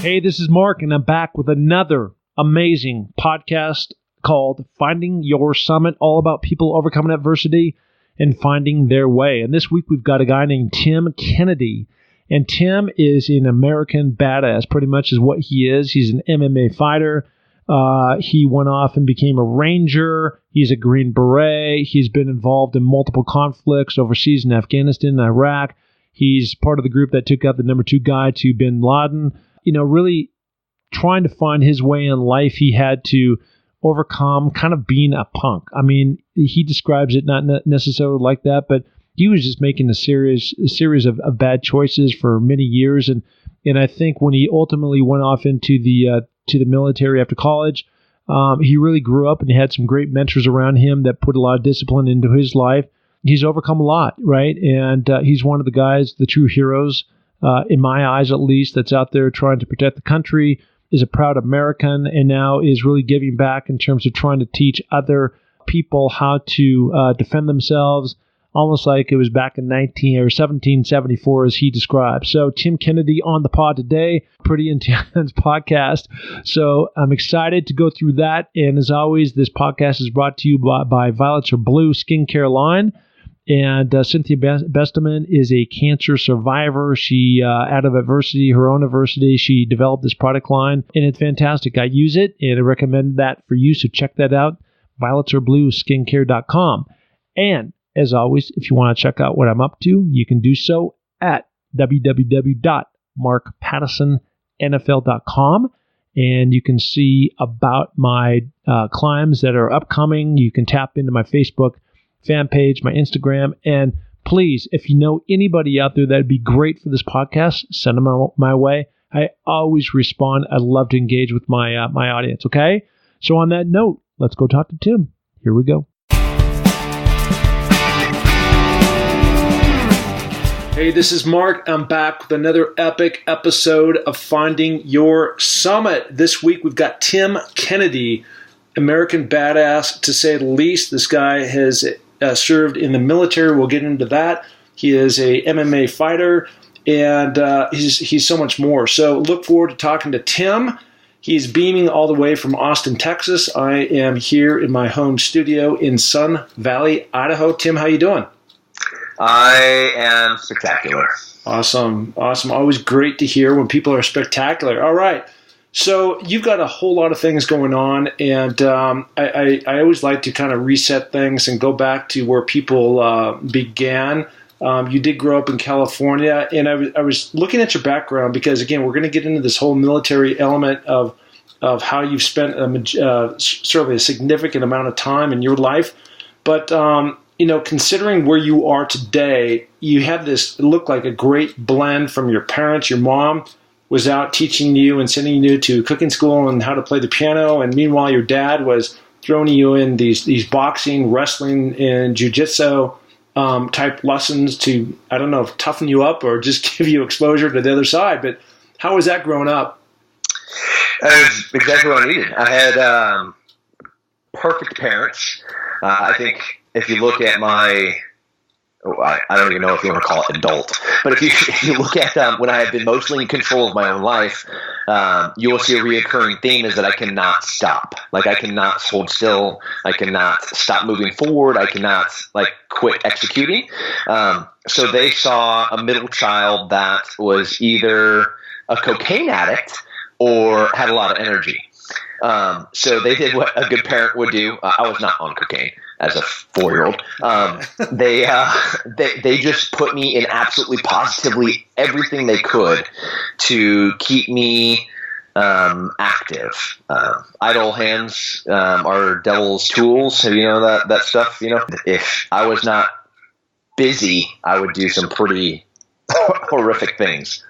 Hey, this is Mark, and I'm back with another amazing podcast called Finding Your Summit, all about people overcoming adversity and finding their way. And this week we've got a guy named Tim Kennedy. And Tim is an American badass, pretty much is what he is. He's an MMA fighter. He went off and became a ranger. He's a Green Beret. He's been involved in multiple conflicts overseas in Afghanistan and Iraq. He's part of the group that took out the number 2 guy to bin Laden. You know, really trying to find his way in life, he had to overcome kind of being a punk. I mean, he describes it not necessarily like that, but he was just making a series of bad choices for many years. And I think when he ultimately went off into the military after college, he really grew up and had some great mentors around him that put a lot of discipline into his life. He's overcome a lot, right? And he's one of the guys, the true heroes, in my eyes at least, that's out there trying to protect the country, is a proud American, and now is really giving back in terms of trying to teach other people how to defend themselves, almost like it was back in 1774 as he described. So Tim Kennedy on the pod today, pretty intense podcast. So I'm excited to go through that. And as always, this podcast is brought to you by Violets Are Blue skincare line. And Cynthia Besteman is a cancer survivor. She, out of adversity, her own adversity, she developed this product line, and it's fantastic. I use it, and I recommend that for you, so check that out, violetsareblueskincare.com. And as always, if you want to check out what I'm up to, you can do so at www.markpattisonnfl.com, and you can see about my climbs that are upcoming. You can tap into my Facebook fan page, my Instagram, and please, if you know anybody out there that'd be great for this podcast, send them my way. I always respond. I love to engage with my audience. Okay, so on that note, let's go talk to Tim. Here we go. Hey, this is Mark. I'm back with another epic episode of Finding Your Summit. This week we've got Tim Kennedy, American badass to say the least. This guy has served in the military. We'll get into that. He is a MMA fighter, and he's so much more. So look forward to talking to Tim. He's beaming all the way from Austin, Texas. I am here in my home studio in Sun Valley, Idaho. Tim, how you doing? I am spectacular. Awesome. Always great to hear when people are spectacular. All right. So you've got a whole lot of things going on, and I always like to kind of reset things and go back to where people began. You did grow up in California, and I was looking at your background because, again, we're going to get into this whole military element of how you've spent certainly a significant amount of time in your life. But, considering where you are today, you had this, it looked like a great blend from your parents. Your mom was out teaching you and sending you to cooking school and how to play the piano, and meanwhile your dad was throwing you in these boxing, wrestling, and jiu-jitsu type lessons to, I don't know, toughen you up or just give you exposure to the other side. But how was that growing up? It was exactly what I needed. I had perfect parents. I think if you look at my... I don't even know if you want to call it adult, but if you look at when I have been mostly in control of my own life, you will see a reoccurring theme is that I cannot stop. Like, I cannot hold still. I cannot stop moving forward. I cannot, quit executing. So they saw a middle child that was either a cocaine addict or had a lot of energy. So they did what a good parent would do. I was not on cocaine as a 4-year-old. They just put me in absolutely positively everything they could to keep me active. Idle hands are devil's tools. You know that stuff. You know, if I was not busy, I would do some pretty horrific things.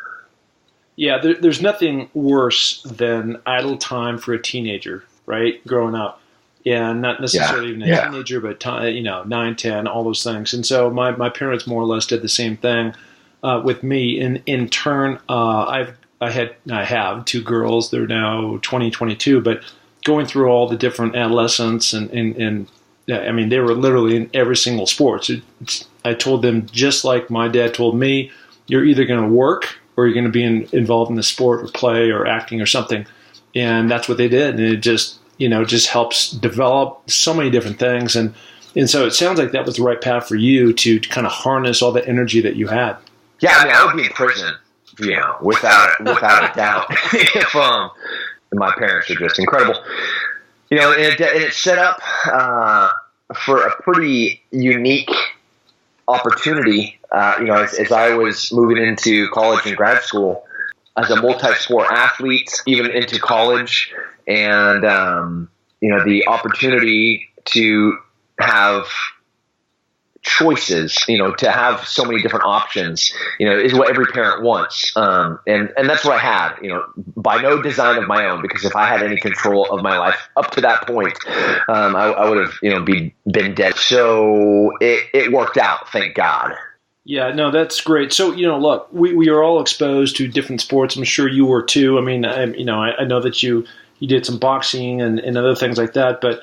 Yeah, there's nothing worse than idle time for a teenager, right? Growing up. Yeah, not necessarily even a teenager, but 9, 10, all those things. And so my parents more or less did the same thing with me. And in turn, I have 2 girls. They're now 20, 22. But going through all the different adolescents and I mean, they were literally in every single sport. I told them, just like my dad told me, you're either going to work or you're going to be involved in the sport or play or acting or something. And that's what they did. And it just, just helps develop so many different things. And so it sounds like that was the right path for you to kind of harness all the energy that you had. Yeah, I mean, I would be in prison, without a doubt. If my parents are just incredible. And it's set up for a pretty unique opportunity. As I was moving into college and grad school, as a multi-sport athlete, even into college, and the opportunity to have choices, to have so many different options, is what every parent wants. And that's what I had, by no design of my own, because if I had any control of my life up to that point, I would have, been dead. So it worked out, thank God. Yeah, no, that's great. So, look, we are all exposed to different sports. I'm sure you were too. I mean, I know that you did some boxing and other things like that, but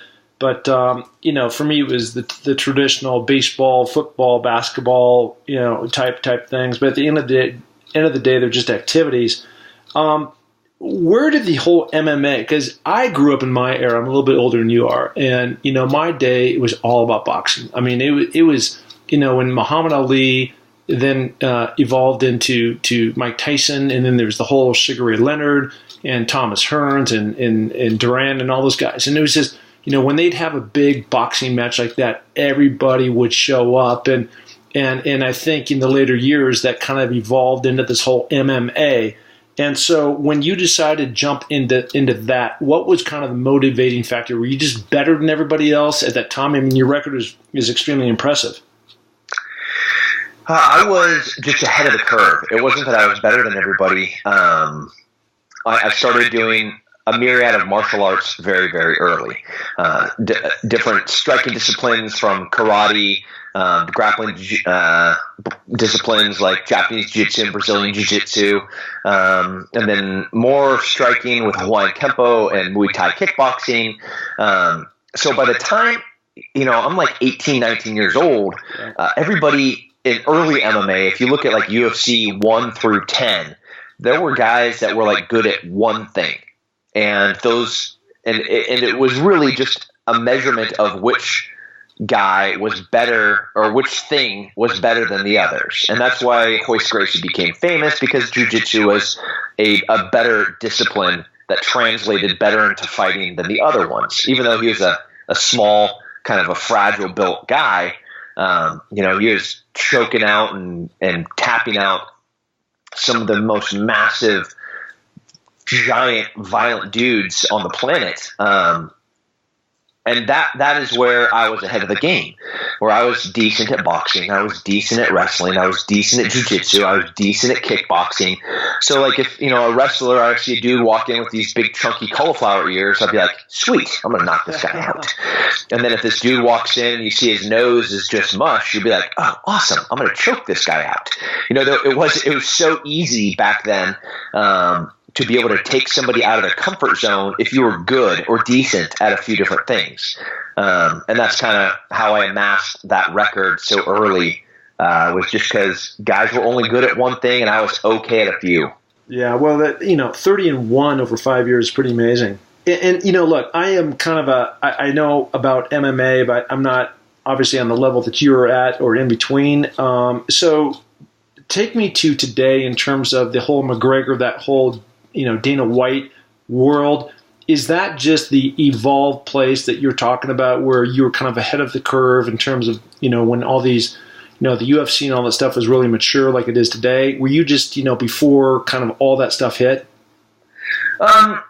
for me, it was the traditional baseball, football, basketball, type things. But at the end of the day, they're just activities. Where did the whole MMA? Because I grew up in my era. I'm a little bit older than you are, and my day, it was all about boxing. I mean, it was when Muhammad Ali then evolved into Mike Tyson, and then there was the whole Sugar Ray Leonard and Thomas Hearns and Duran and all those guys, and it was just. When they'd have a big boxing match like that, everybody would show up. And I think in the later years that kind of evolved into this whole MMA. And so when you decided to jump into that, what was kind of the motivating factor? Were you just better than everybody else at that time? I mean, your record is extremely impressive. I was just ahead of the curve. It wasn't that I was better than everybody. I started doing a myriad of martial arts very, very early. Different striking disciplines from karate, grappling disciplines like Japanese Jiu-jitsu and Brazilian Jiu-jitsu, and then more striking with Hawaiian Kenpo and Muay Thai kickboxing. So by the time, I'm like 18, 19 years old, everybody in early MMA, if you look at like UFC 1 through 10, there were guys that were like good at one thing. And it was really just a measurement of which guy was better or which thing was better than the others. And that's why Royce Gracie became famous, because jiu-jitsu was a better discipline that translated better into fighting than the other ones. Even though he was a small, kind of a fragile built guy, he was choking out and tapping out some of the most massive, giant, violent dudes on the planet. And that is where I was ahead of the game, where I was decent at boxing, I was decent at wrestling, I was decent at jiu-jitsu, I was decent at kickboxing. So like if, a wrestler, I see a dude walk in with these big chunky cauliflower ears, I'd be like, sweet, I'm going to knock this guy out. And then if this dude walks in and you see his nose is just mush, you'd be like, oh, awesome, I'm going to choke this guy out. It was so easy back then, to be able to take somebody out of their comfort zone if you were good or decent at a few different things. And that's kind of how I amassed that record so early, was just because guys were only good at one thing and I was okay at a few. Yeah, well, 30-1 over 5 years is pretty amazing. And look, I am kind of I know about MMA, but I'm not obviously on the level that you're at or in between. So take me to today in terms of the whole McGregor, that whole Dana White world. Is that just the evolved place that you're talking about, where you were kind of ahead of the curve in terms of, when all these, the UFC and all that stuff was really mature like it is today? Were you just, before kind of all that stuff hit? I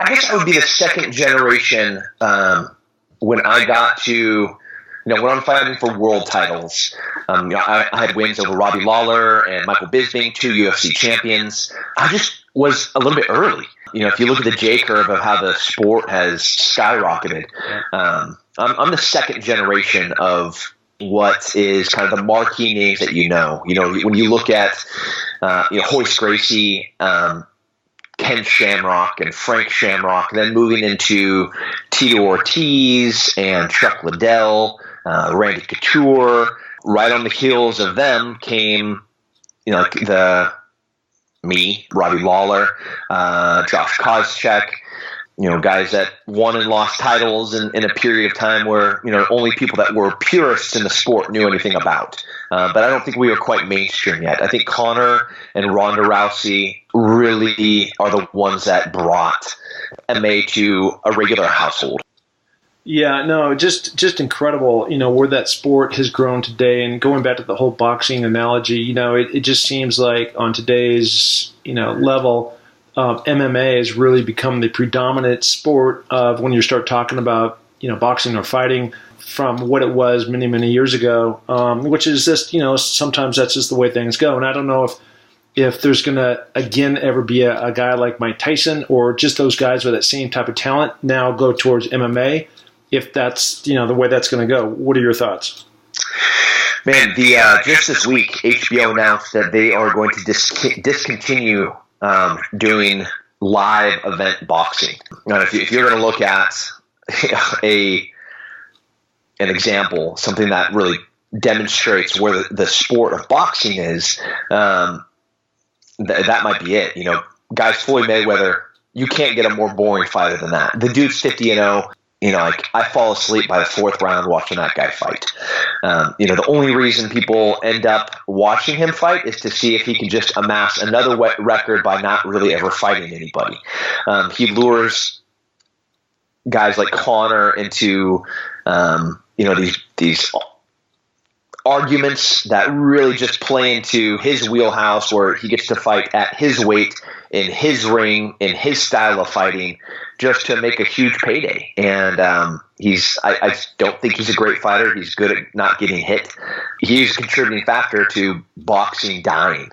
guess I would be the second generation when I got to, when I'm fighting for world titles. I had wins over Robbie Lawler and Michael Bisping, 2 UFC champions. I just was a little bit early. If you look at the J-curve of how the sport has skyrocketed, I'm the second generation of what is kind of the marquee names that when you look at Royce Gracie, Ken Shamrock and Frank Shamrock, then moving into Tito Ortiz and Chuck Liddell, Randy Couture. Right on the heels of them came, the me, Robbie Lawler, Josh Koscheck, guys that won and lost titles in a period of time where, only people that were purists in the sport knew anything about. But I don't think we were quite mainstream yet. I think Conor and Ronda Rousey really are the ones that brought MMA to a regular household. Yeah, no, just incredible, where that sport has grown today. And going back to the whole boxing analogy, it just seems like on today's, level, MMA has really become the predominant sport of when you start talking about, boxing or fighting from what it was many, many years ago, which is just, sometimes that's just the way things go. And I don't know if there's going to, again, ever be a guy like Mike Tyson or just those guys with that same type of talent now go towards MMA, if that's, the way that's going to go. What are your thoughts? Man, just this week, HBO announced that they are going to discontinue doing live event boxing. Now, if you're going to look at an example, something that really demonstrates where the sport of boxing is, that might be it. Guys, Floyd Mayweather, you can't get a more boring fighter than that. The dude's 50-0. I fall asleep by the fourth round watching that guy fight. The only reason people end up watching him fight is to see if he can just amass another record by not really ever fighting anybody. He lures guys like Conor into, these arguments that really just play into his wheelhouse, where he gets to fight at his weight, in his ring, in his style of fighting, just to make a huge payday. And I don't think he's a great fighter. He's good at not getting hit. He's a contributing factor to boxing dying.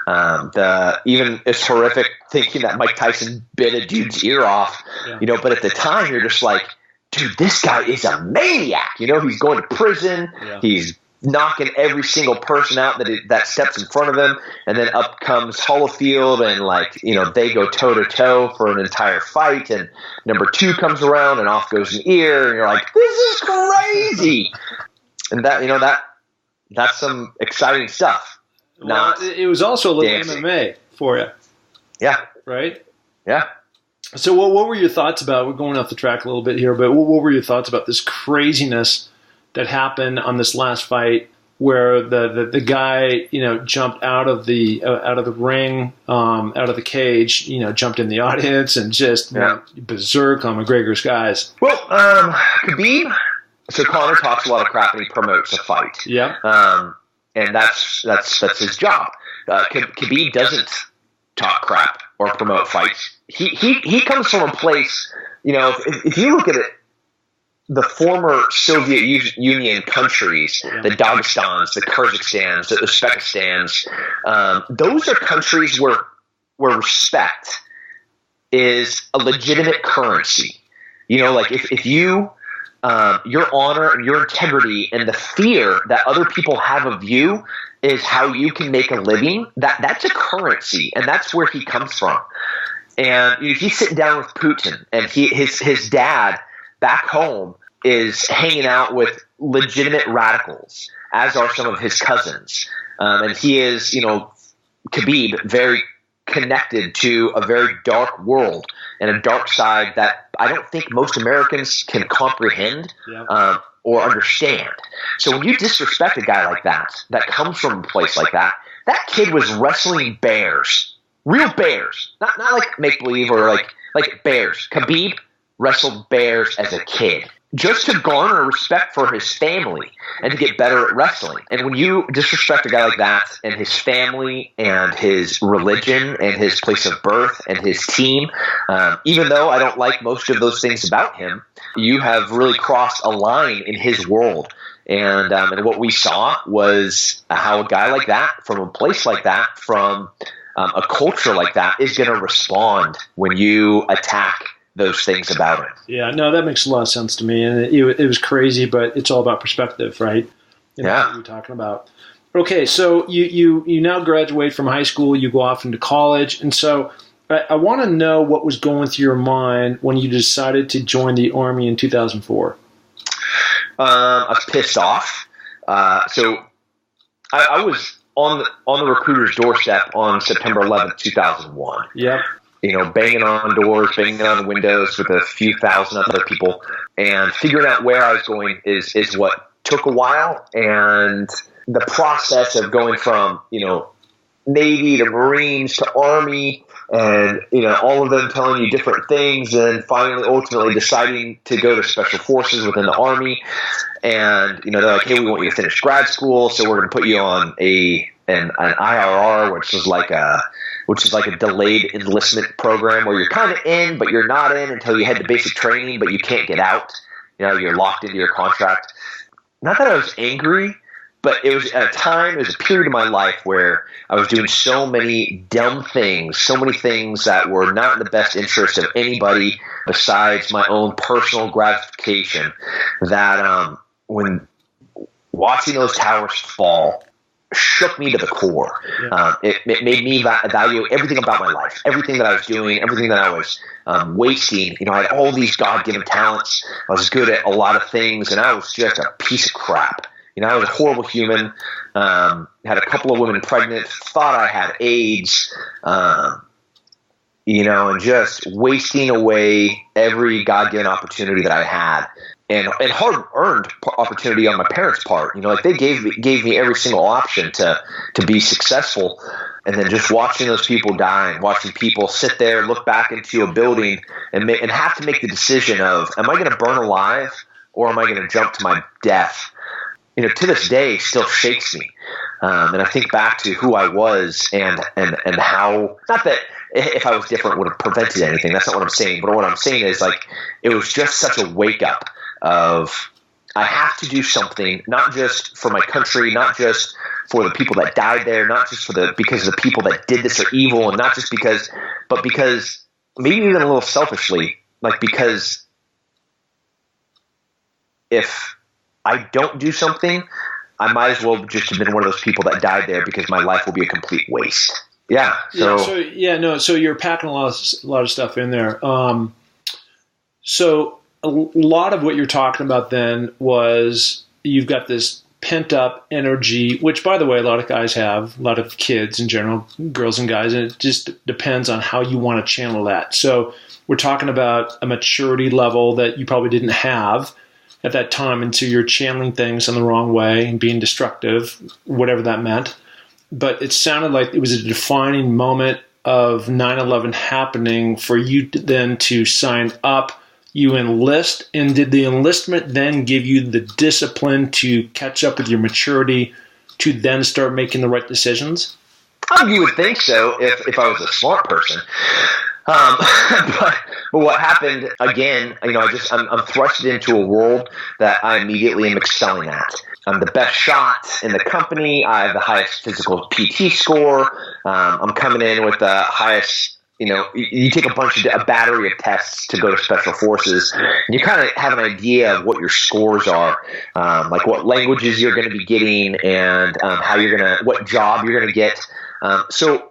Even it's horrific thinking that Mike Tyson bit a dude's ear off, but at the time you're just like, dude, this guy is a maniac. He's going to prison. Yeah. He's knocking every single person out that steps in front of him, and then up comes Holyfield, and they go toe to toe for an entire fight, and number 2 comes around and off goes an ear, and you're like, this is crazy. And that's some exciting stuff. It was also a little dancing. MMA for you. Yeah. Right? Yeah. So what were your thoughts about, we're going off the track a little bit here, but what were your thoughts about this craziness that happened on this last fight, where the guy jumped out of the ring, out of the cage, jumped in the audience and just went berserk on McGregor's guys? Well, Khabib. So Conor talks a lot of crap and he promotes a fight. Yeah. And that's his job. Khabib doesn't talk crap or promote fights. He comes from a place. If you look at it, the former Soviet Union countries, the Dagestans, the Kyrgyzstans, the Uzbekistans, those are countries where respect is a legitimate currency. If you, your honor and your integrity and the fear that other people have of you is how you can make a living, that's a currency, and that's where he comes from. And he's sitting down with Putin, and his dad back home is hanging out with legitimate radicals, as are some of his cousins. And he is, Khabib, very connected to a very dark world and a dark side that I don't think most Americans can comprehend or understand. So when you disrespect a guy like that comes from a place like that kid was wrestling bears, real bears, not like make-believe or like bears. Khabib wrestled bears as a kid, just to garner respect for his family and to get better at wrestling. And when you disrespect a guy like that and his family and his religion and his place of birth and his team, even though I don't like most of those things about him, you have really crossed a line in his world. And what we saw was how a guy like that, from a place like that, from a culture like that, is going to respond when you attack those things about him. Yeah, no, that makes a lot of sense to me. And it was crazy, but it's all about perspective, right? Yeah. What you're talking about. Okay, so you now graduate from high school, you go off into college. And so I want to know what was going through your mind when you decided to join the Army in 2004. I was pissed off. So I was on the recruiter's doorstep on September 11th, 2001. Yep. Banging on doors, banging on windows with a few thousand other people, and figuring out where I was going is what took a while. And the process of going from, Navy to Marines to Army, and, all of them telling you different things, and finally, ultimately deciding to go to Special Forces within the Army. And, they're like, hey, we want you to finish grad school, so we're going to put you on an IRR, which is like a delayed enlistment program where you're kind of in, but you're not in until you head to basic training, but you can't get out. You're locked into your contract. Not that I was angry, but it was a period of my life where I was doing so many dumb things, so many things that were not in the best interest of anybody besides my own personal gratification, that when watching those towers fall shook me to the core. Yeah. It made me evaluate everything about my life, everything that I was doing, everything that I was wasting. I had all these God-given talents. I was good at a lot of things, and I was just a piece of crap. I was a horrible human, had a couple of women pregnant, thought I had AIDS, and just wasting away every God-given opportunity that I had. And hard-earned opportunity on my parents' part. They gave me every single option to be successful. And then just watching those people die, and watching people sit there, look back into a building, and have to make the decision of, am I going to burn alive, or am I going to jump to my death? To this day, still shakes me. And I think back to who I was and how, not that if I was different would have prevented anything. That's not what I'm saying. But what I'm saying is, it was just such a wake up of, I have to do something, not just for my country, not just for the people that died there, not just because the people that did this are evil, and not just because, but because, maybe even a little selfishly, because if I don't do something, I might as well just have been one of those people that died there, because my life will be a complete waste. Yeah. So you're packing a lot of stuff in there. So a lot of what you're talking about then was, you've got this pent up energy, which, by the way, a lot of guys have, a lot of kids in general, girls and guys, and it just depends on how you want to channel that. So we're talking about a maturity level that you probably didn't have at that time, and so you're channeling things in the wrong way and being destructive, whatever that meant. But it sounded like it was a defining moment of 9/11 happening for you then to sign up. You enlist, and did the enlistment then give you the discipline to catch up with your maturity to then start making the right decisions? You would think so if I was a smart person. But what happened again, I'm thrusted into a world that I immediately am excelling at. I'm the best shot in the company. I have the highest physical PT score. I'm coming in with the highest, you take a battery of tests to go to Special Forces, and you kind of have an idea of what your scores are, what languages you're going to be getting, and what job you're going to get. So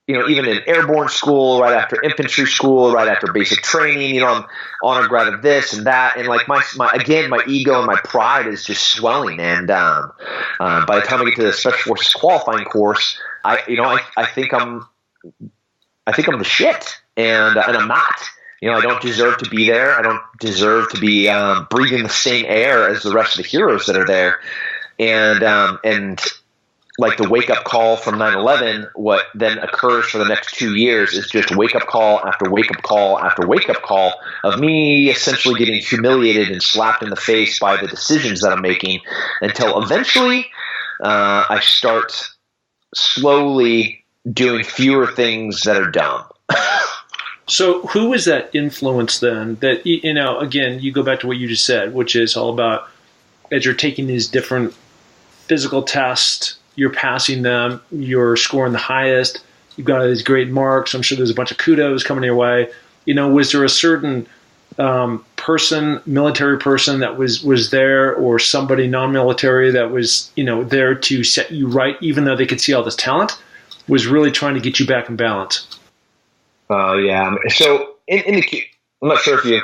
even in airborne school, right after infantry school, right after basic training, I'm honor grad of this and that. And my ego and my pride is just swelling. And by the time I get to the Special Forces qualifying course, I think I'm the shit, and I'm not. I don't deserve to be there. I don't deserve to be breathing the same air as the rest of the heroes that are there. And the wake-up call from 9/11, what then occurs for the next 2 years is just wake-up call after wake-up call after wake-up call of me essentially getting humiliated and slapped in the face by the decisions that I'm making, until eventually I start slowly doing fewer things that are dumb. So who was that influence then that, again, you go back to what you just said, which is all about, as you're taking these different physical tests, you're passing them, you're scoring the highest, you've got all these great marks, I'm sure there's a bunch of kudos coming your way. Was there a certain military person that was there, or somebody non-military that was, there to set you right, even though they could see all this talent, was really trying to get you back in balance? Yeah. So I'm not sure if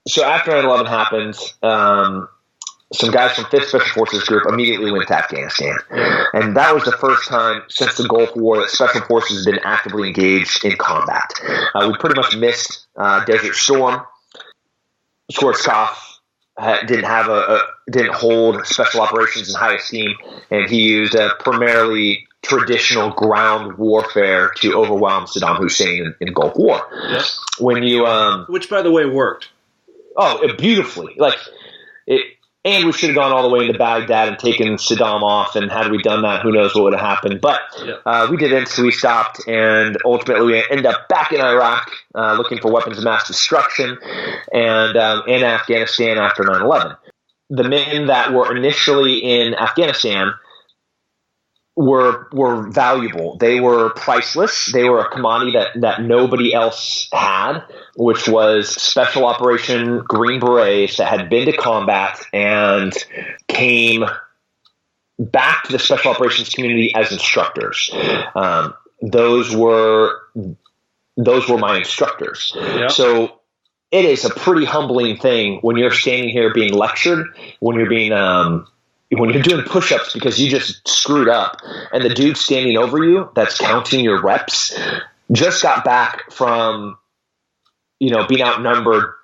so after 9/11 happened, some guys from 5th Special Forces Group immediately went to Afghanistan. And that was the first time since the Gulf War that Special Forces had been actively engaged in combat. We pretty much missed Desert Storm. Schwarzkopf didn't hold special operations in high esteem, and he used a primarily traditional ground warfare to overwhelm Saddam Hussein in Gulf War. Yep. When you which, by the way, worked. Beautifully. And we should have gone all the way into Baghdad and taken Saddam off, and had we done that, who knows what would have happened. But we didn't, so we stopped, and ultimately we ended up back in Iraq looking for weapons of mass destruction, and in Afghanistan after 9/11. The men that were initially in Afghanistan were valuable. They were priceless. They were a commodity that nobody else had, which was Special Operation Green Berets that had been to combat and came back to the Special Operations community as instructors. Those were my instructors. Yep. So it is a pretty humbling thing when you're standing here being lectured, when you're doing push-ups because you just screwed up, and the dude standing over you that's counting your reps just got back from, being outnumbered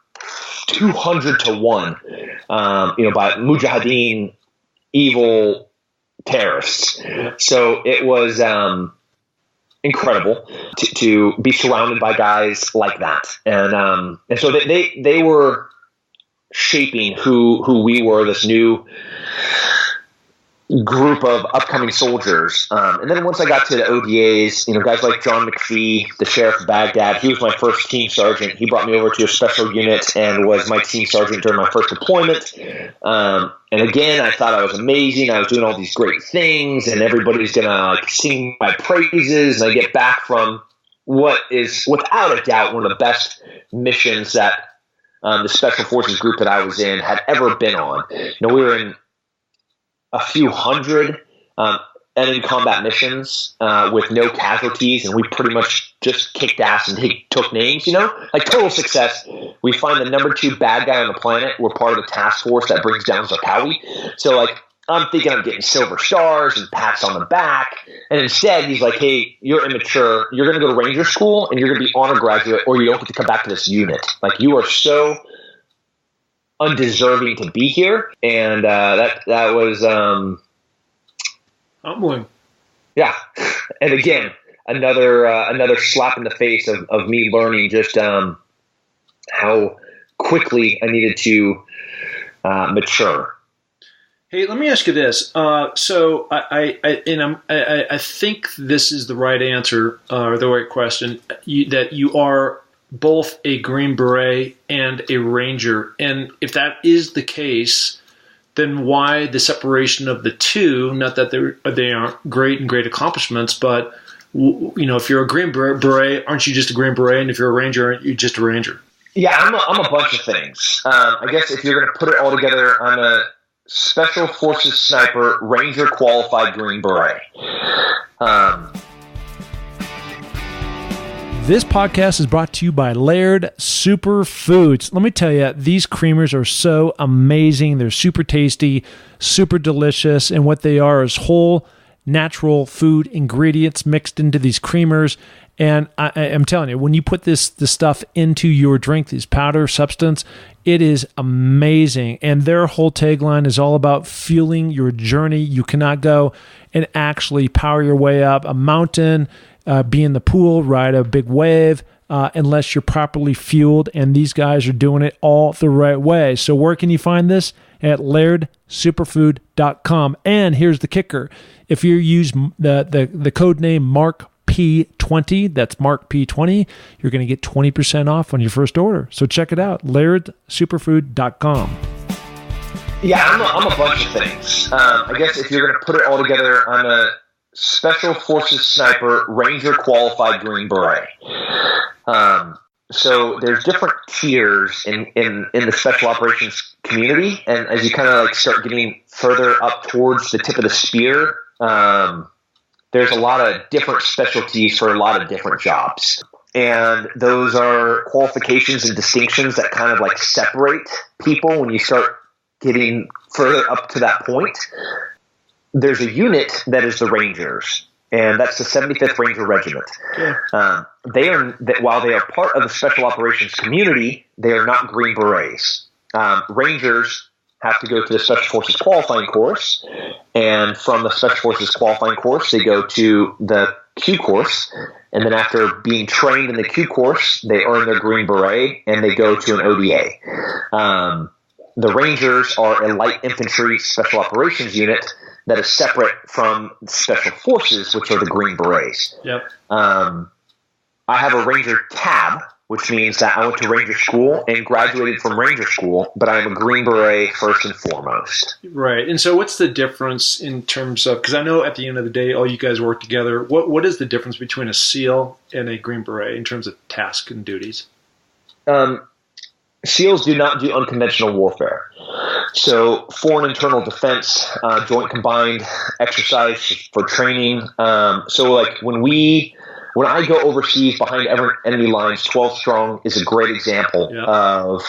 200 to 1, by Mujahideen, evil terrorists. So it was incredible to be surrounded by guys like that, and so they were shaping who we were, this new group of upcoming soldiers. And then once I got to the ODAs, guys like John McPhee, the sheriff of Baghdad, he was my first team sergeant. He brought me over to a special unit and was my team sergeant during my first deployment. And again, I thought I was amazing. I was doing all these great things, and everybody's going to sing my praises. And I get back from what is without a doubt one of the best missions that the Special Forces group that I was in had ever been on. We were in a few hundred enemy combat missions with no casualties, and we pretty much just kicked ass and took names, total success. We find the number 2 bad guy on the planet. We're part of the task force that brings down Zarqawi. So I'm thinking I'm getting silver stars and pats on the back, and instead he's like, hey, you're immature. You're going to go to Ranger School, and you're going to be honor graduate, or you don't get to come back to this unit. You are so undeserving to be here. And that was humbling. Yeah. And again, another slap in the face of me learning just how quickly I needed to mature. Hey, let me ask you this. So I think this is the right answer or the right question. That you are both a Green Beret and a Ranger, and if that is the case, then why the separation of the two? Not that they aren't great accomplishments, but if you're a Green Beret, aren't you just a Green Beret? And if you're a Ranger, aren't you just a Ranger? Yeah, I'm a bunch of things. I guess if you're going to put it all together, I'm a Special Forces sniper, Ranger qualified Green Beret. This podcast is brought to you by Laird Superfoods. Let me tell you, these creamers are so amazing. They're super tasty, super delicious, and what they are is whole, natural food ingredients mixed into these creamers. And I'm telling you, when you put this stuff into your drink, this powder substance, it is amazing. And their whole tagline is all about fueling your journey. You cannot go and actually power your way up a mountain, be in the pool, ride a big wave, unless you're properly fueled. And these guys are doing it all the right way. So where can you find this? At lairdsuperfood.com. And here's the kicker. If you use the code name MarkP20, that's MarkP20, you're going to get 20% off on your first order. So check it out, lairdsuperfood.com. Yeah, I'm a bunch of things. I guess if you're going to put it all together, I'm a Special Forces sniper, Ranger qualified Green Beret. So there's different tiers in the special operations community, and as you kind of start getting further up towards the tip of the spear, there's a lot of different specialties for a lot of different jobs. And those are qualifications and distinctions that kind of separate people when you start getting further up to that point, there's a unit that is the Rangers, and that's the 75th Ranger Regiment. Yeah. While they are part of the Special Operations community, they are not Green Berets. Rangers have to go to the Special Forces qualifying course, and from the Special Forces qualifying course, they go to the Q course, and then after being trained in the Q course, they earn their Green Beret, and they go to an ODA. The Rangers are a light infantry special operations unit that is separate from Special Forces, which are the Green Berets. Yep. I have a Ranger tab, which means that I went to Ranger school and graduated from Ranger school, but I am a Green Beret first and foremost. Right. And so what's the difference in terms of, because I know at the end of the day, all you guys work together. What is the difference between a SEAL and a Green Beret in terms of tasks and duties? SEALs do not do unconventional warfare. So foreign internal defense, joint combined exercise for training. So like when I go overseas behind enemy lines, 12 Strong is a great example of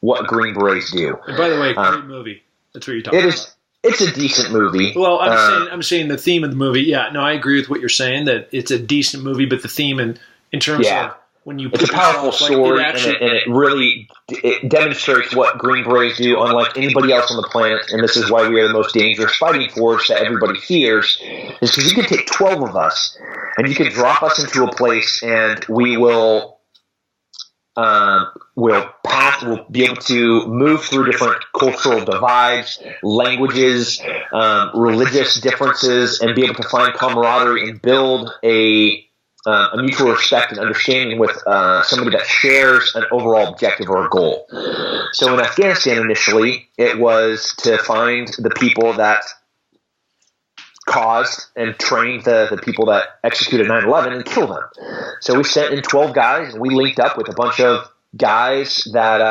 what Green Berets do. And by the way, great movie. That's what you're talking about. It's a decent movie. Well, I'm saying the theme of the movie. Yeah, no, I agree with what you're saying, that it's a decent movie, but the theme in terms of when you it's a powerful story, and it really demonstrates what Green Berets do unlike anybody else on the planet, and this is why we are the most dangerous fighting force that everybody fears, is because you can take 12 of us, and you can drop us into a place, and we will we'll be able to move through different cultural divides, languages, religious differences, and be able to find camaraderie and build a mutual respect and understanding with somebody that shares an overall objective or a goal. So in Afghanistan initially, it was to find the people that caused and trained the people that executed 9/11 and kill them. So we sent in 12 guys, and we linked up with a bunch of guys that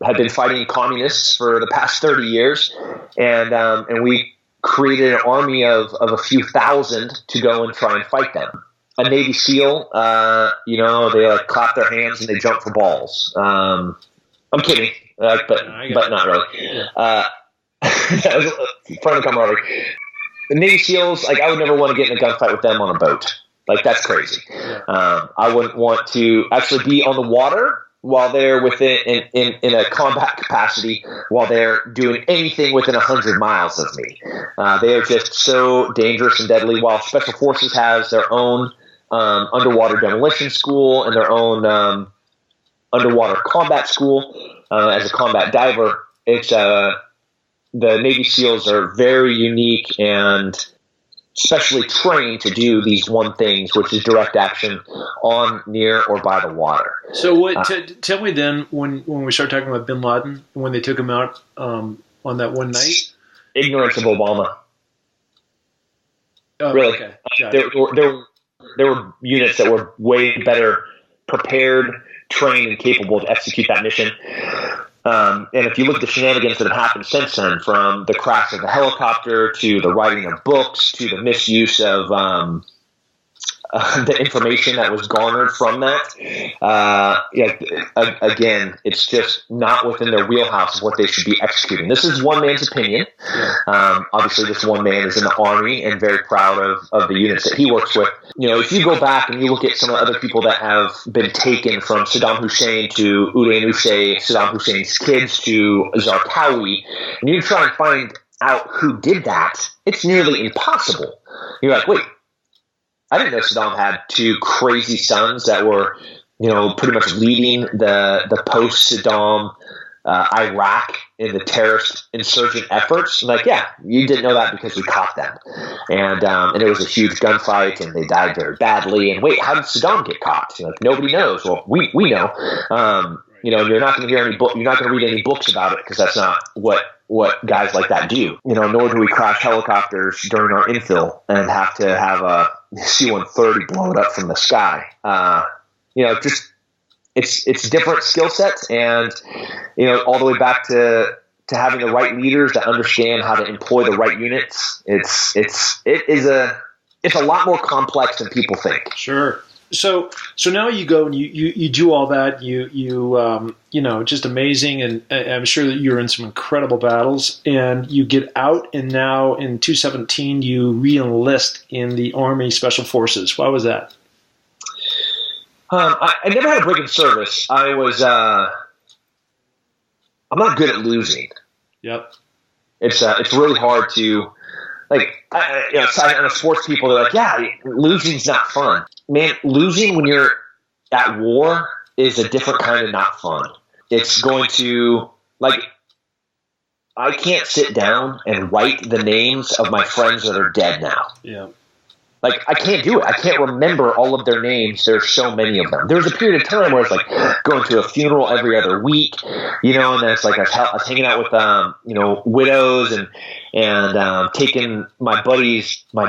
had been fighting communists for the past 30 years, and we created an army of a few thousand to go and try and fight them. A Navy SEAL, they like clap their hands and they jump for balls. I'm kidding, but not really. Friendly camaraderie. The Navy SEALs, like I would never want to get in a gunfight with them on a boat. Like that's crazy. I wouldn't want to actually be on the water while they're within in a combat capacity, while they're doing anything within 100 miles of me. They are just so dangerous and deadly. While Special Forces has their own underwater demolition school and their own underwater combat school, as a combat diver, it's the Navy SEALs are very unique and specially trained to do these one things, which is direct action on, near, or by the water. So tell me then, when we start talking about Bin Laden, when they took him out on that one night? Ignorance of Obama. Oh, really. Okay. There were units that were way better prepared, trained, and capable to execute that mission. And if you look at the shenanigans that have happened since then, from the crash of the helicopter to the writing of books to the misuse of the information that was garnered from that, again, it's just not within their wheelhouse of what they should be executing. This is one man's opinion. Obviously, this one man is in the Army and very proud of the units that he works with. If you go back and you look at some of the other people that have been taken, from Saddam Hussein to Uday Nusay, Saddam Hussein's kids to Zarqawi, and you try and find out who did that, it's nearly impossible. You're like, wait, I didn't know Saddam had two crazy sons that were, pretty much leading the post-Saddam Iraq in the terrorist insurgent efforts. Like, yeah, you didn't know that because we caught them. And it was a huge gunfight, and they died very badly. And wait, how did Saddam get caught? Like, nobody knows. Well, we know. You're not going to hear any book. You're not going to read any books about it because that's not what guys like that do. Nor do we crash helicopters during our infill and have to have a C-130 blow it up from the sky. Just it's different skill sets, and all the way back to having the right leaders that understand how to employ the right units. It's a lot more complex than people think. Sure. So now you go and you do all that. Just amazing, and I'm sure that you're in some incredible battles. And you get out, and now in 2017 you re-enlist in the Army Special Forces. Why was that? I never had a break in service. I'm not good at losing. Yep. It's really hard to, sports people, they're like, yeah, losing's not fun. Man, losing when you're at war is a different kind of not fun. It's going to, I can't sit down and write the names of my friends that are dead now. Yeah. I can't do it. I can't remember all of their names. There's so many of them. There was a period of time where it's going to a funeral every other week, and then it's I was hanging out with, widows and taking my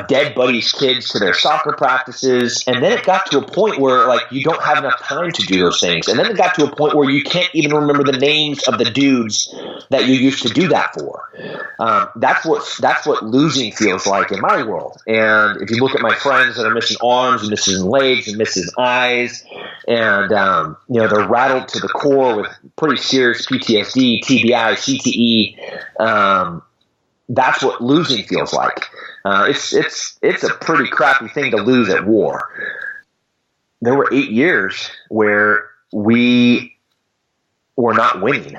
dead buddies' kids to their soccer practices. And then it got to a point where you don't have enough time to do those things. And then it got to a point where you can't even remember the names of the dudes that you used to do that for. That's what losing feels like in my world. And if you look at my friends that are missing arms and missing legs and missing eyes, and they're rattled to the core with pretty serious PTSD, TBI, CTE. That's what losing feels like. It's a pretty crappy thing to lose at war. There were 8 years where we were not winning,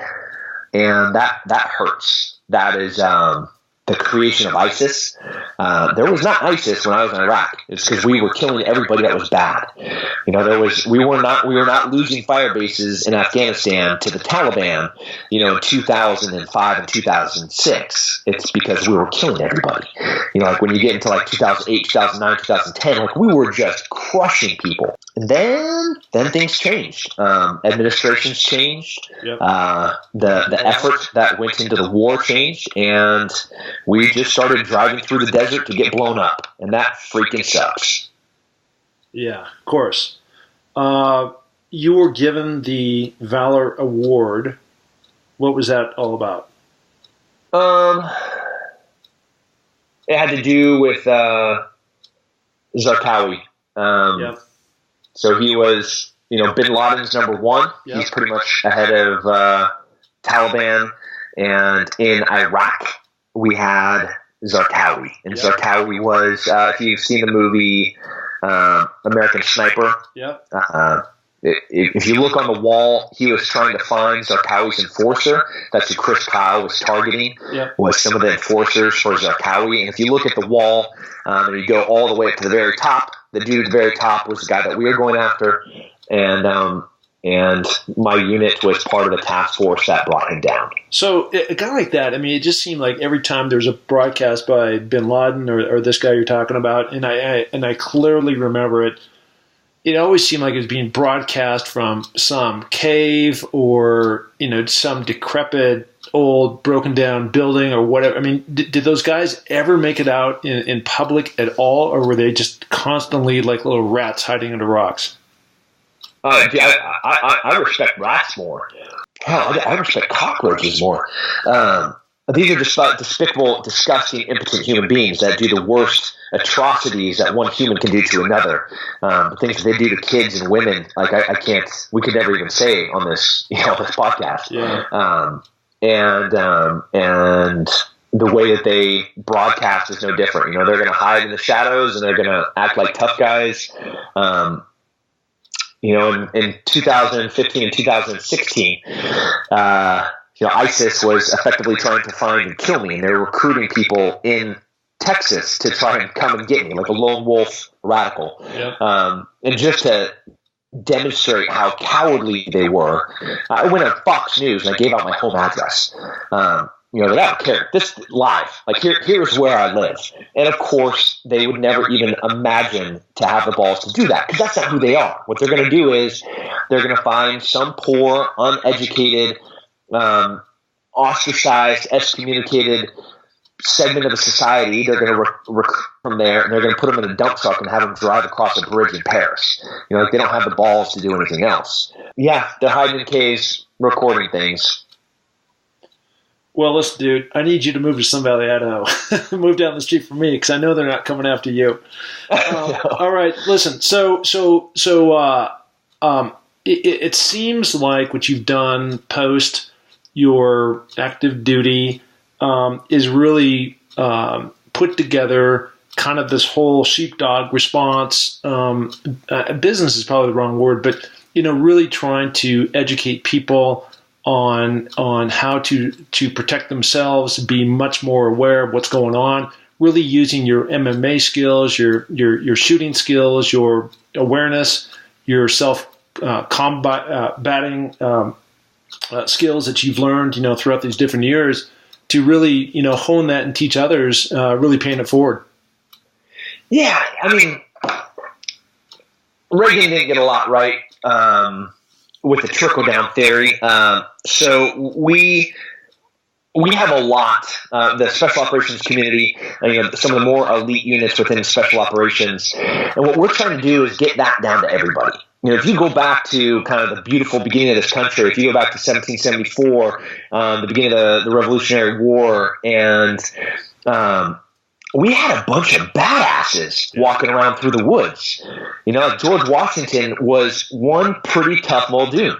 and that hurts. That is the creation of ISIS. There was not ISIS when I was in Iraq. It's because we were killing everybody that was bad. We were not losing fire bases in Afghanistan to the Taliban, in 2005 and 2006. It's because we were killing everybody. When you get into 2008, 2009, 2010, we were just crushing people. And then things changed. Administrations changed. Yep. The effort that went into the war changed, and we just started driving through the desert to get blown up, and that freaking sucks. Yeah, of course. You were given the Valor Award. What was that all about? It had to do with Zarqawi. Yep. So he was, Bin Laden's number one. Yep. He's pretty much ahead of Taliban. And in Iraq, we had Zarqawi. And yep. Zarqawi was, if you've seen the movie American Sniper, yep. If you look on the wall, he was trying to find Zarqawi's enforcer. That's who Chris Kyle was targeting, yep. was some of the enforcers for Zarqawi. And if you look at the wall, and you go all the way up to the very top, the dude at the very top was the guy that we were going after. And my unit was part of the task force that brought him down. So a guy like that, it just seemed like every time there was a broadcast by Bin Laden or this guy you're talking about, and I clearly remember it, it always seemed like it was being broadcast from some cave or, some decrepit, old, broken down building or whatever. Did those guys ever make it out in public at all, or were they just constantly like little rats hiding under rocks? I respect rats more. Hell, I respect cockroaches more. These are just despicable, disgusting, impotent human beings that do the worst atrocities that one human can do to another. The things that they do to kids and women, I can't. We could never even say on this, this podcast. Yeah. And the way that they broadcast is no different. They're going to hide in the shadows and they're going to act like tough guys. In 2015 and 2016, ISIS was effectively trying to find and kill me, and they were recruiting people in Texas to try and come and get me, like a lone wolf radical. Yep. And just to demonstrate how cowardly they were, I went on Fox News and I gave out my home address. That I don't care. This live, here's where I live. And of course, they would never even imagine to have the balls to do that, because that's not who they are. What they're going to do is they're going to find some poor, uneducated, ostracized, excommunicated segment of the society. They're going to recruit from there, and they're going to put them in a dump truck and have them drive across a bridge in Paris. They don't have the balls to do anything else. Yeah, they're hiding in caves, recording things. Well, listen, dude, I need you to move to Sun Valley, Idaho. Move down the street from me because I know they're not coming after you. All right, listen. It seems like what you've done post your active duty is really put together kind of this whole sheepdog response. Business is probably the wrong word, but really trying to educate people on how to protect themselves, be much more aware of what's going on, really using your MMA skills, your shooting skills, your awareness, your combating skills that you've learned, throughout these different years to really, hone that and teach others, really paying it forward. Yeah. I mean, Reagan didn't get a lot right. With the trickle-down theory. So we have a lot, the special operations community, some of the more elite units within special operations. And what we're trying to do is get that down to everybody. If you go back to kind of the beautiful beginning of this country, if you go back to 1774, the beginning of the Revolutionary War, and we had a bunch of badasses walking around through the woods. George Washington was one pretty tough Muldoon,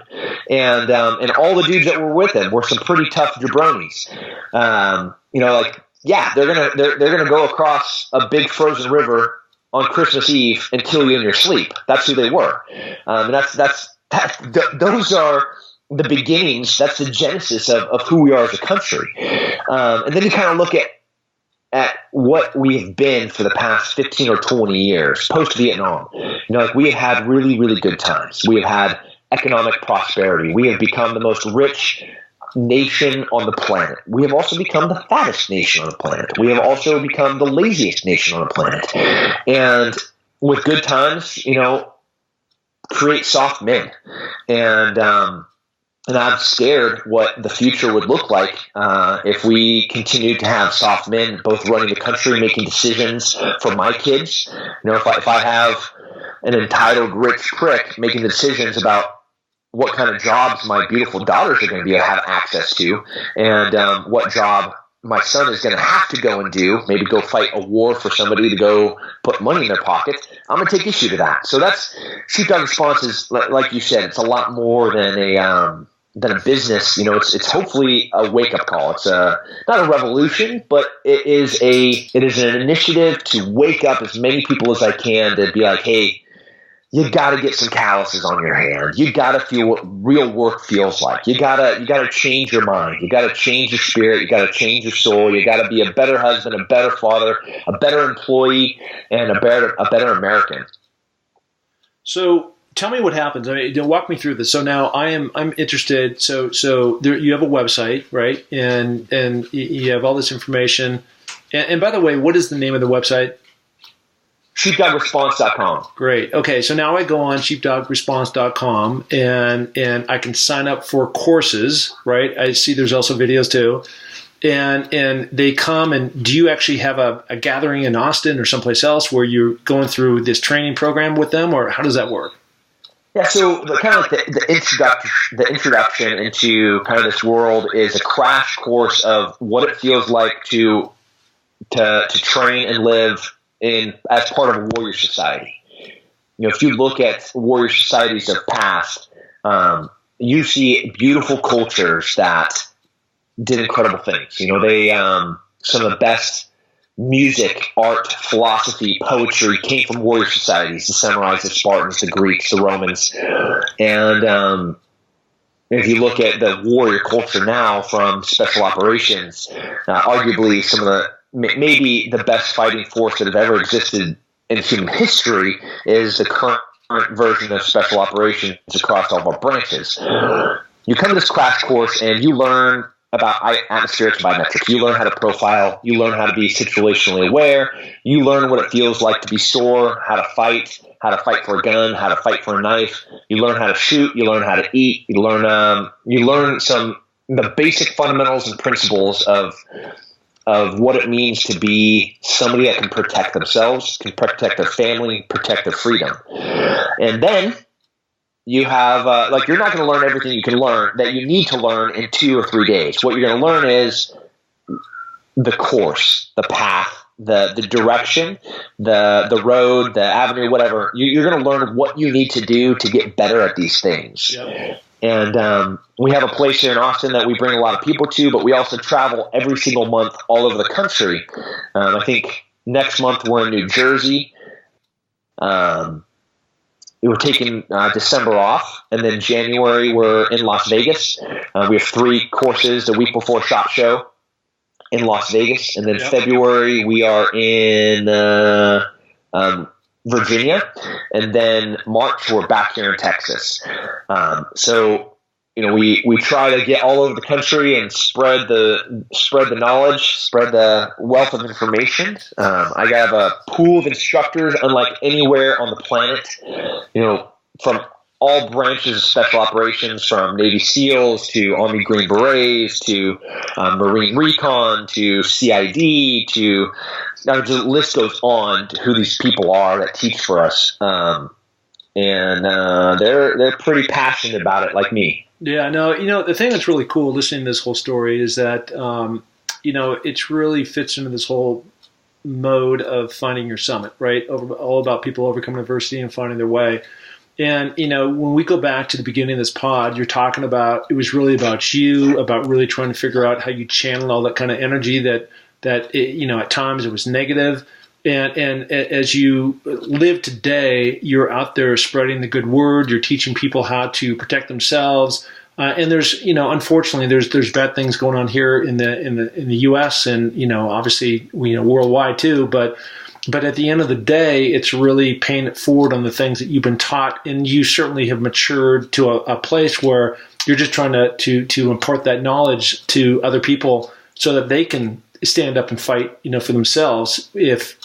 and all the dudes that were with him were some pretty tough jabronis. They're gonna go across a big frozen river on Christmas Eve and kill you in your sleep. That's who they were, and those are the beginnings. That's the genesis of who we are as a country, and then you kind of look at what we've been for the past 15 or 20 years, post-Vietnam. We have had really, really good times. We have had economic prosperity. We have become the most rich nation on the planet. We have also become the fattest nation on the planet. We have also become the laziest nation on the planet. And with good times, create soft men. And I'm scared what the future would look like if we continue to have soft men both running the country, making decisions for my kids. If I have an entitled rich prick making decisions about what kind of jobs my beautiful daughters are going to be able to have access to, and what job my son is going to have to go and do, maybe go fight a war for somebody to go put money in their pocket, I'm going to take issue to that. So that's Sheepdog Response is, like you said, it's a lot more than a business. It's hopefully a wake-up call. It's not a revolution, but it is an initiative to wake up as many people as I can to be like, hey, you got to get some calluses on your hand. You got to feel what real work feels like. You got to change your mind. You got to change your spirit. You got to change your soul. You got to be a better husband, a better father, a better employee, and a better American. So tell me what happens. Walk me through this. So now I'm interested. So there, you have a website, right? And you have all this information. And by the way, what is the name of the website? Sheepdogresponse.com. Great. Okay, so now I go on sheepdogresponse.com and I can sign up for courses, right? I see there's also videos too. And they come, and do you actually have a gathering in Austin or someplace else where you're going through this training program with them, or how does that work? Yeah, so the introduction into kind of this world is a crash course of what it feels like to train and live as part of a warrior society. If you look at warrior societies of past, you see beautiful cultures that did incredible things. They some of the best music, art, philosophy, poetry came from warrior societies: the samurais, the Spartans, the Greeks, the Romans. And if you look at the warrior culture now from special operations, arguably some of the maybe the best fighting force that have ever existed in human history is the current version of special operations across all of our branches. You come to this crash course and you learn about atmospherics and biometrics. You learn how to profile. You learn how to be situationally aware. You learn what it feels like to be sore, how to fight for a gun, how to fight for a knife. You learn how to shoot. You learn how to eat. You learn the basic fundamentals and principles of what it means to be somebody that can protect themselves, can protect their family, protect their freedom. And then you have like you're not going to learn everything you can learn that you need to learn in 2 or 3 days. What you're going to learn is the course, the path, the direction, the road, the avenue, whatever. You're going to learn what you need to do to get better at these things. Yep. And we have a place here in Austin that we bring a lot of people to, but we also travel every single month all over the country. I think next month we're in New Jersey. We're taking December off, and then January we're in Las Vegas. We have 3 courses the week before SHOT Show in Las Vegas, and then February we are in Virginia, and then March we're back here in Texas. So we try to get all over the country and spread the knowledge, spread the wealth of information. I have a pool of instructors unlike anywhere on the planet, from all branches of special operations, from Navy SEALs to Army Green Berets to Marine Recon to CID to the list goes on to who these people are that teach for us. And they're pretty passionate about it, like me. Yeah, no, the thing that's really cool listening to this whole story is that, it really fits into this whole mode of finding your summit, right? All about people overcoming adversity and finding their way. And, when we go back to the beginning of this pod, you're talking about, it was really about you, about really trying to figure out how you channel all that kind of energy that at times it was negative. And as you live today, you're out there spreading the good word. You're teaching people how to protect themselves. And there's, unfortunately, there's bad things going on here in the U.S. and obviously worldwide too. But at the end of the day, it's really paying it forward on the things that you've been taught, and you certainly have matured to a place where you're just trying to impart that knowledge to other people so that they can stand up and fight, for themselves if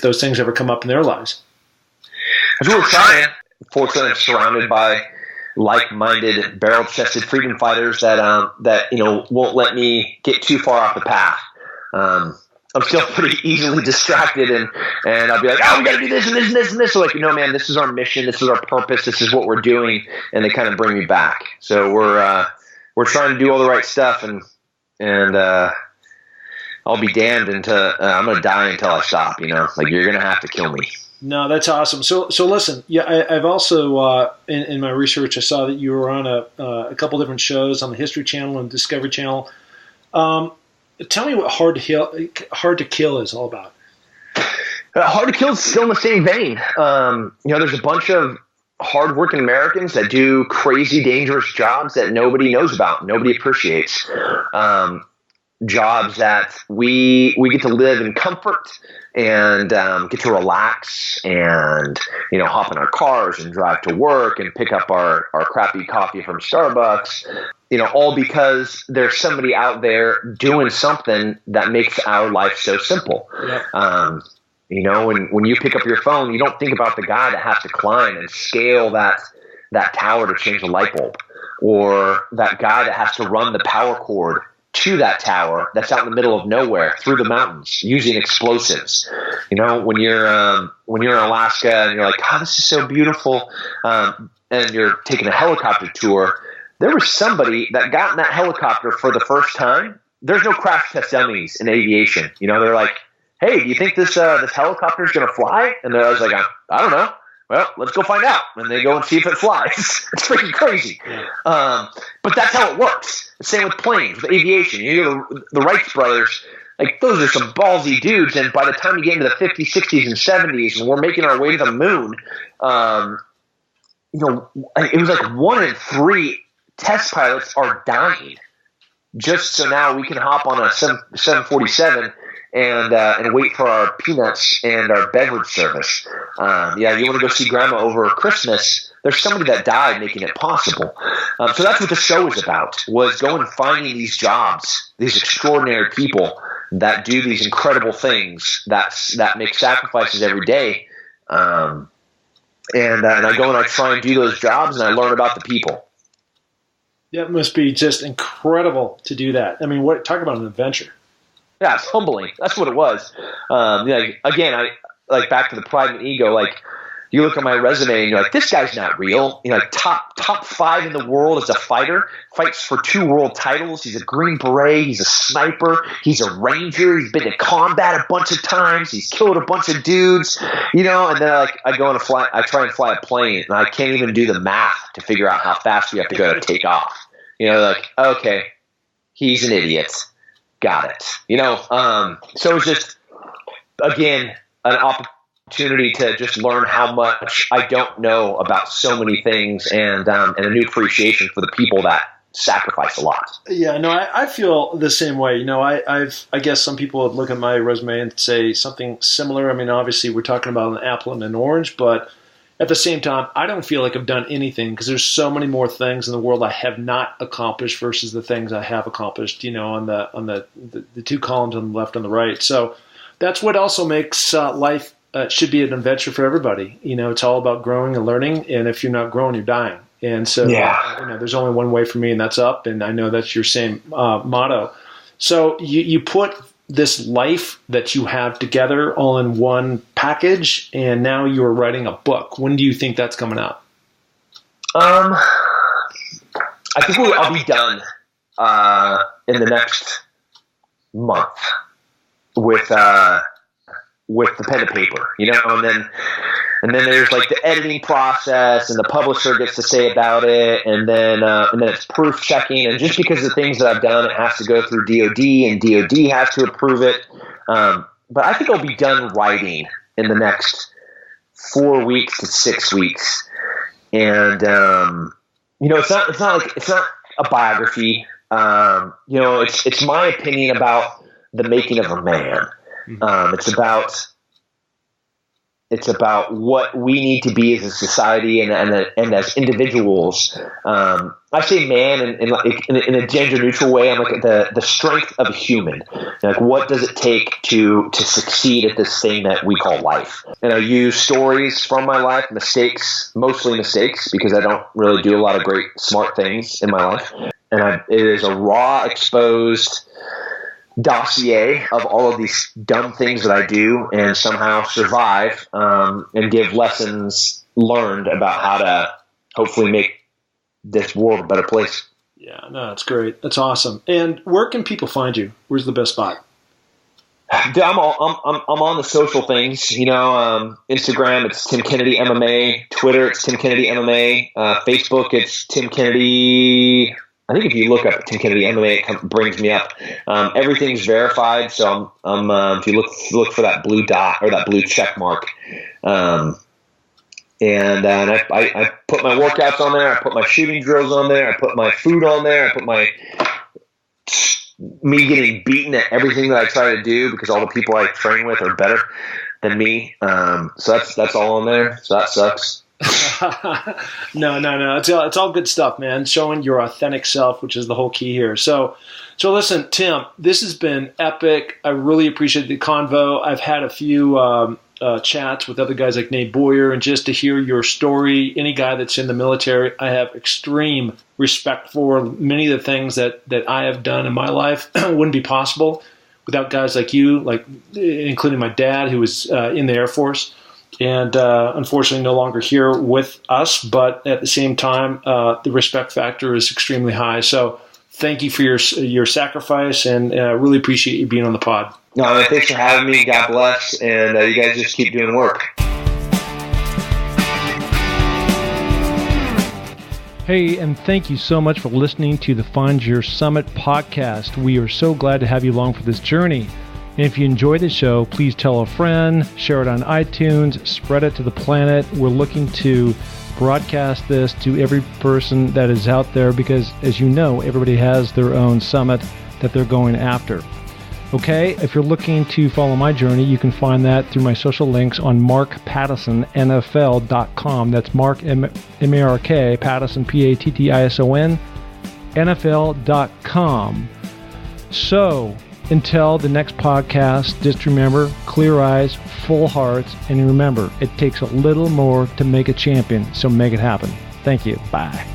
those things ever come up in their lives. That's what we're trying. Fortunately, I'm surrounded by like-minded, barrel-chested freedom fighters that won't let me get too far off the path. I'm still pretty easily distracted, and I'll be like, oh, we got to do this and this and this and this. So like, man, this is our mission, this is our purpose, this is what we're doing, and they kind of bring me back. So we're trying to do all the right stuff, and I'll be damned until I'm going to die until I stop. Like you're going to have to kill me. No, that's awesome. So listen, yeah, I've also in my research I saw that you were on a couple different shows on the History Channel and Discovery Channel. Tell me what Hard to Kill is all about. Hard to Kill is still in the same vein. There's a bunch of hardworking Americans that do crazy, dangerous jobs that nobody knows about, nobody appreciates. Jobs that we get to live in comfort and get to relax and hop in our cars and drive to work and pick up our crappy coffee from Starbucks, all because there's somebody out there doing something that makes our life so simple. Yeah. When you pick up your phone, you don't think about the guy that has to climb and scale that tower to change the light bulb, or that guy that has to run the power cord to that tower that's out in the middle of nowhere through the mountains using explosives. When you're in Alaska and you're like, oh, this is so beautiful, and you're taking a helicopter tour, there was somebody that got in that helicopter for the first time. There's no crash test dummies in aviation. They're like, hey, do you think this helicopter is going to fly? And I was like, I don't know. Well, let's go find out. And they go and see if it flies. It's freaking crazy. But that's how it works. Same with planes, with aviation. The Wright brothers, like those are some ballsy dudes. And by the time you get into the 50s, 60s, and 70s, and we're making our way to the moon, it was like 1 in 3 test pilots are dying just so now we can hop on a 747 and wait for our peanuts and our beverage service. You want to go see grandma over Christmas, there's somebody that died making it possible. So that's what the show was about, was going and finding these jobs, these extraordinary people that do these incredible things, that make sacrifices every day. And I go and I try and do those jobs, and I learn about the people. Yeah, it must be just incredible to do that. I mean, talk about an adventure. Yeah, it's humbling. That's what it was. Again, I back to the pride and ego. you look at my resume and you're like, this guy's not real. Like top 5 in the world as a fighter, fights for 2 world titles. He's a Green Beret. He's a sniper. He's a ranger. He's been to combat a bunch of times. He's killed a bunch of dudes, and then I try and fly a plane and I can't even do the math to figure out how fast we have to go to take off. Okay, he's an idiot. Got it. So it's just, again, an opportunity to just learn how much I don't know about so many things, and a new appreciation for the people that sacrifice a lot. Yeah, no, I feel the same way. I guess some people would look at my resume and say something similar. I mean, obviously we're talking about an apple and an orange, but at the same time, I don't feel like I've done anything because there's so many more things in the world I have not accomplished versus the things I have accomplished, on the 2 columns on the left and the right. So that's what also makes life should be an adventure for everybody. It's all about growing and learning, and if you're not growing, you're dying. And so, there's only one way for me, and that's up. And I know that's your same motto. So you put this life that you have together all in one package, and now you're writing a book. When do you think that's coming out? I think I'll be done in the next month with the pen and paper, and then there's like the editing process, and the publisher gets to say about it, and then it's proof checking, and just because of the things that I've done, it has to go through DOD, and DOD has to approve it. But I think I'll be done writing in the next 4 weeks to 6 weeks, and it's not a biography. It's my opinion about the making of a man. It's about what we need to be as a society and as individuals. I say man in a gender neutral way. I'm like the strength of a human. Like, what does it take to succeed at this thing that we call life? And I use stories from my life, mostly mistakes, because I don't really do a lot of great smart things in my life. And it is a raw, exposed dossier of all of these dumb things that I do and somehow survive, and give lessons learned about how to hopefully make this world a better place. Yeah, no, that's great. That's awesome. And where can people find you? Where's the best spot? I'm on the social things, Instagram, it's Tim Kennedy MMA, Twitter, it's Tim Kennedy MMA, Facebook, it's Tim Kennedy. I think if you look up Tim Kennedy MMA, it brings me up. Everything's verified, so if you look for that blue dot or that blue check mark, and I put my workouts on there. I put my shooting drills on there. I put my food on there. I put me getting beaten at everything that I try to do, because all the people I train with are better than me. So that's all on there. So that sucks. No. It's all good stuff, man. Showing your authentic self, which is the whole key here. So listen, Tim, this has been epic. I really appreciate the convo. I've had a few chats with other guys like Nate Boyer, and just to hear your story, any guy that's in the military, I have extreme respect for. Many of the things that I have done in my life wouldn't be possible without guys like you, like including my dad, who was in the Air Force. And unfortunately no longer here with us, but at the same time, the respect factor is extremely high. So thank you for your sacrifice, and I really appreciate you being on the pod. No, thanks for having me. God bless, and you guys just keep doing the work. Hey, and thank you so much for listening to the Find Your Summit podcast. We are so glad to have you along for this journey. And if you enjoy the show, please tell a friend, share it on iTunes, spread it to the planet. We're looking to broadcast this to every person that is out there, because, as you know, everybody has their own summit that they're going after. Okay, if you're looking to follow my journey, you can find that through my social links on markpattisonnfl.com. That's Mark, M-A-R-K, Pattison, P-A-T-T-I-S-O-N, NFL.com. So, until the next podcast, just remember, clear eyes, full hearts, and remember, it takes a little more to make a champion, so make it happen. Thank you. Bye.